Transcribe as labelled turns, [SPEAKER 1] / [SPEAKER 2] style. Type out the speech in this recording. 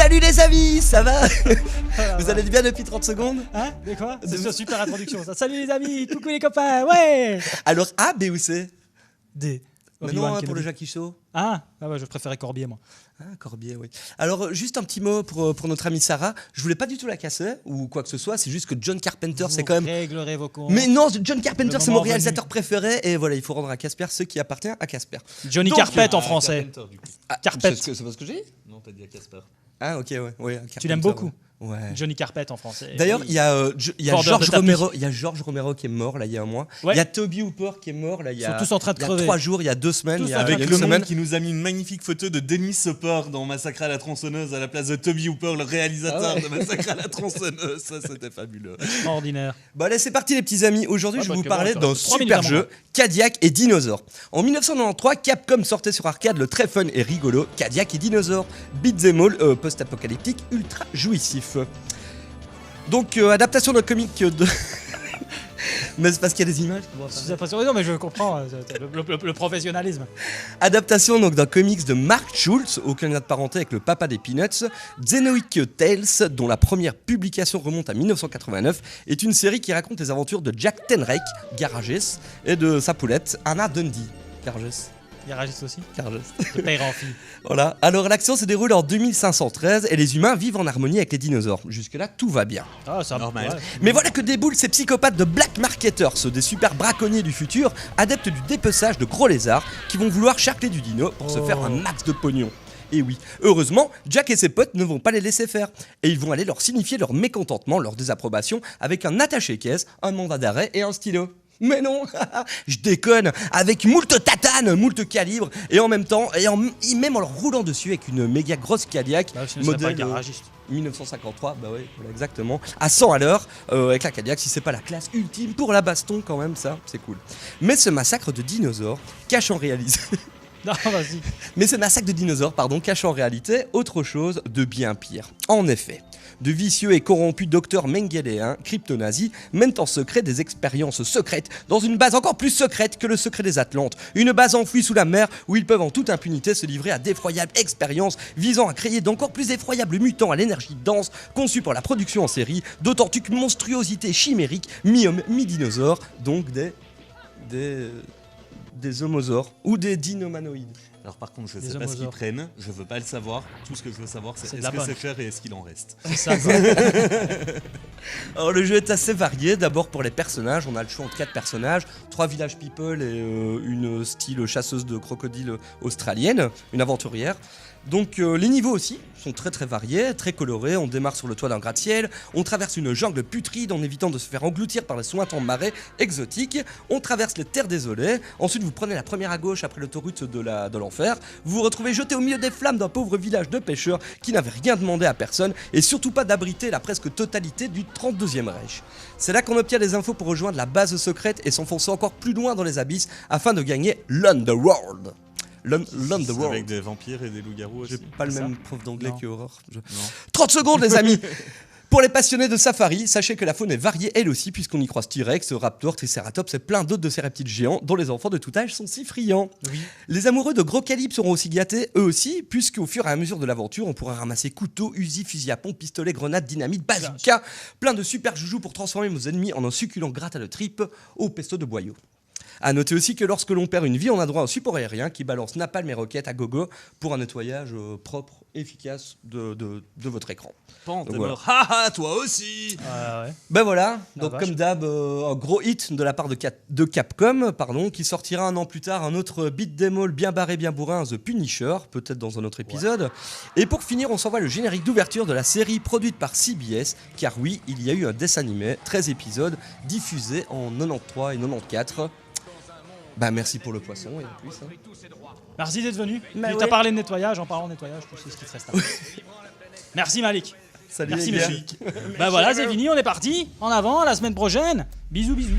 [SPEAKER 1] Salut les amis, ça va? Vous allez bien depuis 30 secondes?
[SPEAKER 2] Hein? De quoi? C'est une super introduction ça. Salut les amis, coucou les copains, ouais!
[SPEAKER 1] Alors A, B ou C?
[SPEAKER 2] D.
[SPEAKER 1] Mais non, pour le Jackie Show.
[SPEAKER 2] Ah ouais, je préférais Corbier moi.
[SPEAKER 1] Ah, Corbier, oui. Alors, juste un petit mot pour notre amie Sarah. Je voulais pas du tout la casser ou quoi que ce soit. C'est juste que John Carpenter, c'est quand même.
[SPEAKER 2] Réglerez vos comptes.
[SPEAKER 1] Mais non, John Carpenter, c'est mon
[SPEAKER 2] moment
[SPEAKER 1] réalisateur préféré. Et voilà, il faut rendre à Casper ce qui appartient à Casper.
[SPEAKER 2] Johnny
[SPEAKER 1] Donc,
[SPEAKER 2] Carpet en français.
[SPEAKER 3] Carpenter, du coup.
[SPEAKER 2] Carpet.
[SPEAKER 1] C'est pas ce que j'ai dit?
[SPEAKER 3] Non, t'as dit à Casper.
[SPEAKER 1] Ah, ok, ouais.
[SPEAKER 2] Tu l'aimes beaucoup.
[SPEAKER 1] Ouais.
[SPEAKER 2] Johnny Carpet en français.
[SPEAKER 1] D'ailleurs,
[SPEAKER 2] Oui.
[SPEAKER 1] il y a
[SPEAKER 2] Vendeur
[SPEAKER 1] George
[SPEAKER 2] de tapis.
[SPEAKER 1] Romero. Il y a George Romero qui est mort là il y a un mois.
[SPEAKER 2] Ouais.
[SPEAKER 1] Il y a Toby Hooper qui est mort là il y a.
[SPEAKER 2] Ils sont tous en train de
[SPEAKER 1] il y a
[SPEAKER 2] crever.
[SPEAKER 1] 3 jours, il y a 2 semaines,
[SPEAKER 2] Tous
[SPEAKER 1] il y a
[SPEAKER 2] en train de
[SPEAKER 1] une
[SPEAKER 3] Avec le
[SPEAKER 1] semaine.
[SPEAKER 3] monde qui nous a mis une magnifique photo de Dennis Hopper dans Massacre à la tronçonneuse à la place de Toby Hooper, le réalisateur
[SPEAKER 1] Ah ouais.
[SPEAKER 3] de Massacre à la tronçonneuse. Ça, c'était fabuleux.
[SPEAKER 2] Ordinaire.
[SPEAKER 1] Bon allez, c'est parti les petits amis. Aujourd'hui, je vais vous
[SPEAKER 2] que
[SPEAKER 1] parler
[SPEAKER 2] bon,
[SPEAKER 1] d'un
[SPEAKER 2] ça reste 3
[SPEAKER 1] super
[SPEAKER 2] minutes à
[SPEAKER 1] jeu, Cadillac et Dinosaur. En 1993, Capcom sortait sur arcade le très fun et rigolo Cadillac et Dinosaur, beat'em all post-apocalyptique ultra jouissif. Donc adaptation d'un comic de mais c'est parce qu'il y a des images.
[SPEAKER 2] C'est impressionnant, mais je comprends le professionnalisme.
[SPEAKER 1] Adaptation donc d'un comics de Mark Schultz, aucun lien de parenté avec le papa des Peanuts. Xenoic Tales, dont la première publication remonte à 1989, est une série qui raconte les aventures de Jack Tenrek, Garages, et de sa poulette Anna Dundee. Garages.
[SPEAKER 2] Il réagissent aussi.
[SPEAKER 1] Garages.
[SPEAKER 2] Le père en fille.
[SPEAKER 1] Voilà. Alors l'action se déroule en 2513 et les humains vivent en harmonie avec les dinosaures. Jusque-là, tout va bien.
[SPEAKER 2] Ah, ça
[SPEAKER 3] Normal.
[SPEAKER 2] ouais.
[SPEAKER 1] Mais voilà que déboulent ces psychopathes de black marketers, des super braconniers du futur, adeptes du dépeçage de gros lézards, qui vont vouloir charcler du dino pour se faire un max de pognon. Et oui, heureusement, Jack et ses potes ne vont pas les laisser faire. Et ils vont aller leur signifier leur mécontentement, leur désapprobation, avec un attaché-caisse, un mandat d'arrêt et un stylo. Mais non, je déconne, avec moult tatane, moult calibre, et en même temps, même en leur roulant dessus avec une méga grosse Cadillac,
[SPEAKER 2] Bah, ce ne serait pas
[SPEAKER 1] modèle
[SPEAKER 2] garagiste.
[SPEAKER 1] 1953, bah oui, voilà, exactement, à 100 à l'heure, avec la Cadillac, si c'est pas la classe ultime pour la baston quand même, ça, c'est cool. Mais ce massacre de dinosaures cache en réalité...
[SPEAKER 2] Non, vas-y.
[SPEAKER 1] Mais ce massacre de dinosaures, cache en réalité autre chose de bien pire. En effet, de vicieux et corrompus docteurs mengeléens, crypto-nazis, mènent en secret des expériences secrètes dans une base encore plus secrète que le secret des Atlantes. Une base enfouie sous la mer où ils peuvent en toute impunité se livrer à d'effroyables expériences visant à créer d'encore plus effroyables mutants à l'énergie dense conçus pour la production en série d'authentiques monstruosités chimériques, mi-hommes, mi-dinosaures, donc des homosaures ou des dinomanoïdes.
[SPEAKER 3] Alors par contre, je
[SPEAKER 2] Les
[SPEAKER 3] sais pas ce qu'ils
[SPEAKER 2] homosaures.
[SPEAKER 3] prennent, je veux pas le savoir. Tout ce que je veux savoir, c'est
[SPEAKER 2] C'est de
[SPEAKER 3] est-ce
[SPEAKER 2] la
[SPEAKER 3] que
[SPEAKER 2] bonne.
[SPEAKER 3] c'est cher et est-ce qu'il en reste.
[SPEAKER 2] C'est ça, quoi.
[SPEAKER 1] Alors le jeu est assez varié, d'abord pour les personnages, on a le choix entre 4 personnages, 3 village people et une style chasseuse de crocodiles australienne, une aventurière. Donc les niveaux aussi sont très très variés, très colorés, on démarre sur le toit d'un gratte-ciel, on traverse une jungle putride en évitant de se faire engloutir par les sointements marais exotiques, on traverse les terres désolées, ensuite vous prenez la première à gauche après l'autoroute de l'enfer, vous vous retrouvez jeté au milieu des flammes d'un pauvre village de pêcheurs qui n'avait rien demandé à personne et surtout pas d'abriter la presque totalité du 32e Reich. C'est là qu'on obtient les infos pour rejoindre la base secrète et s'enfoncer encore plus loin dans les abysses afin de gagner l'Underworld. L'Underworld.
[SPEAKER 3] Avec des vampires et des loups-garous
[SPEAKER 1] J'ai
[SPEAKER 3] aussi.
[SPEAKER 1] pas le
[SPEAKER 2] C'est
[SPEAKER 1] même prof d'anglais
[SPEAKER 2] Non.
[SPEAKER 1] que Aurore.
[SPEAKER 3] Non.
[SPEAKER 1] 30 secondes les amis. Pour les passionnés de safari, sachez que la faune est variée elle aussi puisqu'on y croise T-Rex, Raptor, Triceratops et plein d'autres de ces reptiles géants dont les enfants de tout âge sont si friands.
[SPEAKER 2] Oui.
[SPEAKER 1] Les amoureux de gros calibre seront aussi gâtés eux aussi puisqu'au fur et à mesure de l'aventure on pourra ramasser couteaux, usines, fusils à pompe, pistolets, grenades, dynamite, bazooka, plein de super joujoux pour transformer nos ennemis en un succulent gratte à le trip au pesto de boyau. A noter aussi que lorsque l'on perd une vie, on a droit à un support aérien qui balance napalm et roquettes à gogo pour un nettoyage propre, efficace de votre écran.
[SPEAKER 3] Pan,
[SPEAKER 1] Donc
[SPEAKER 3] t'es
[SPEAKER 1] voilà.
[SPEAKER 3] mort. Haha, toi aussi.
[SPEAKER 2] Ouais.
[SPEAKER 1] Ben voilà, donc
[SPEAKER 2] vache.
[SPEAKER 1] comme d'hab, un gros hit de la part de Capcom, qui sortira un an plus tard un autre beat'em all bien barré, bien bourrin, The Punisher, peut-être dans un autre épisode. Et pour finir, on s'envoie le générique d'ouverture de la série produite par CBS, car oui, il y a eu un dessin animé, 13 épisodes, diffusé en 93 et 94. Bah merci pour le poisson et en plus. Hein.
[SPEAKER 2] Merci d'être venu.
[SPEAKER 1] Bah
[SPEAKER 2] Tu
[SPEAKER 1] ouais.
[SPEAKER 2] t'as parlé de nettoyage, en parlant de nettoyage, tu sais ce qu'il te reste à faire. Merci Malik.
[SPEAKER 1] Salut
[SPEAKER 2] Merci
[SPEAKER 1] les gars.
[SPEAKER 2] monsieur. Bah voilà, c'est fini, on est parti. En avant, à la semaine prochaine. Bisous, bisous.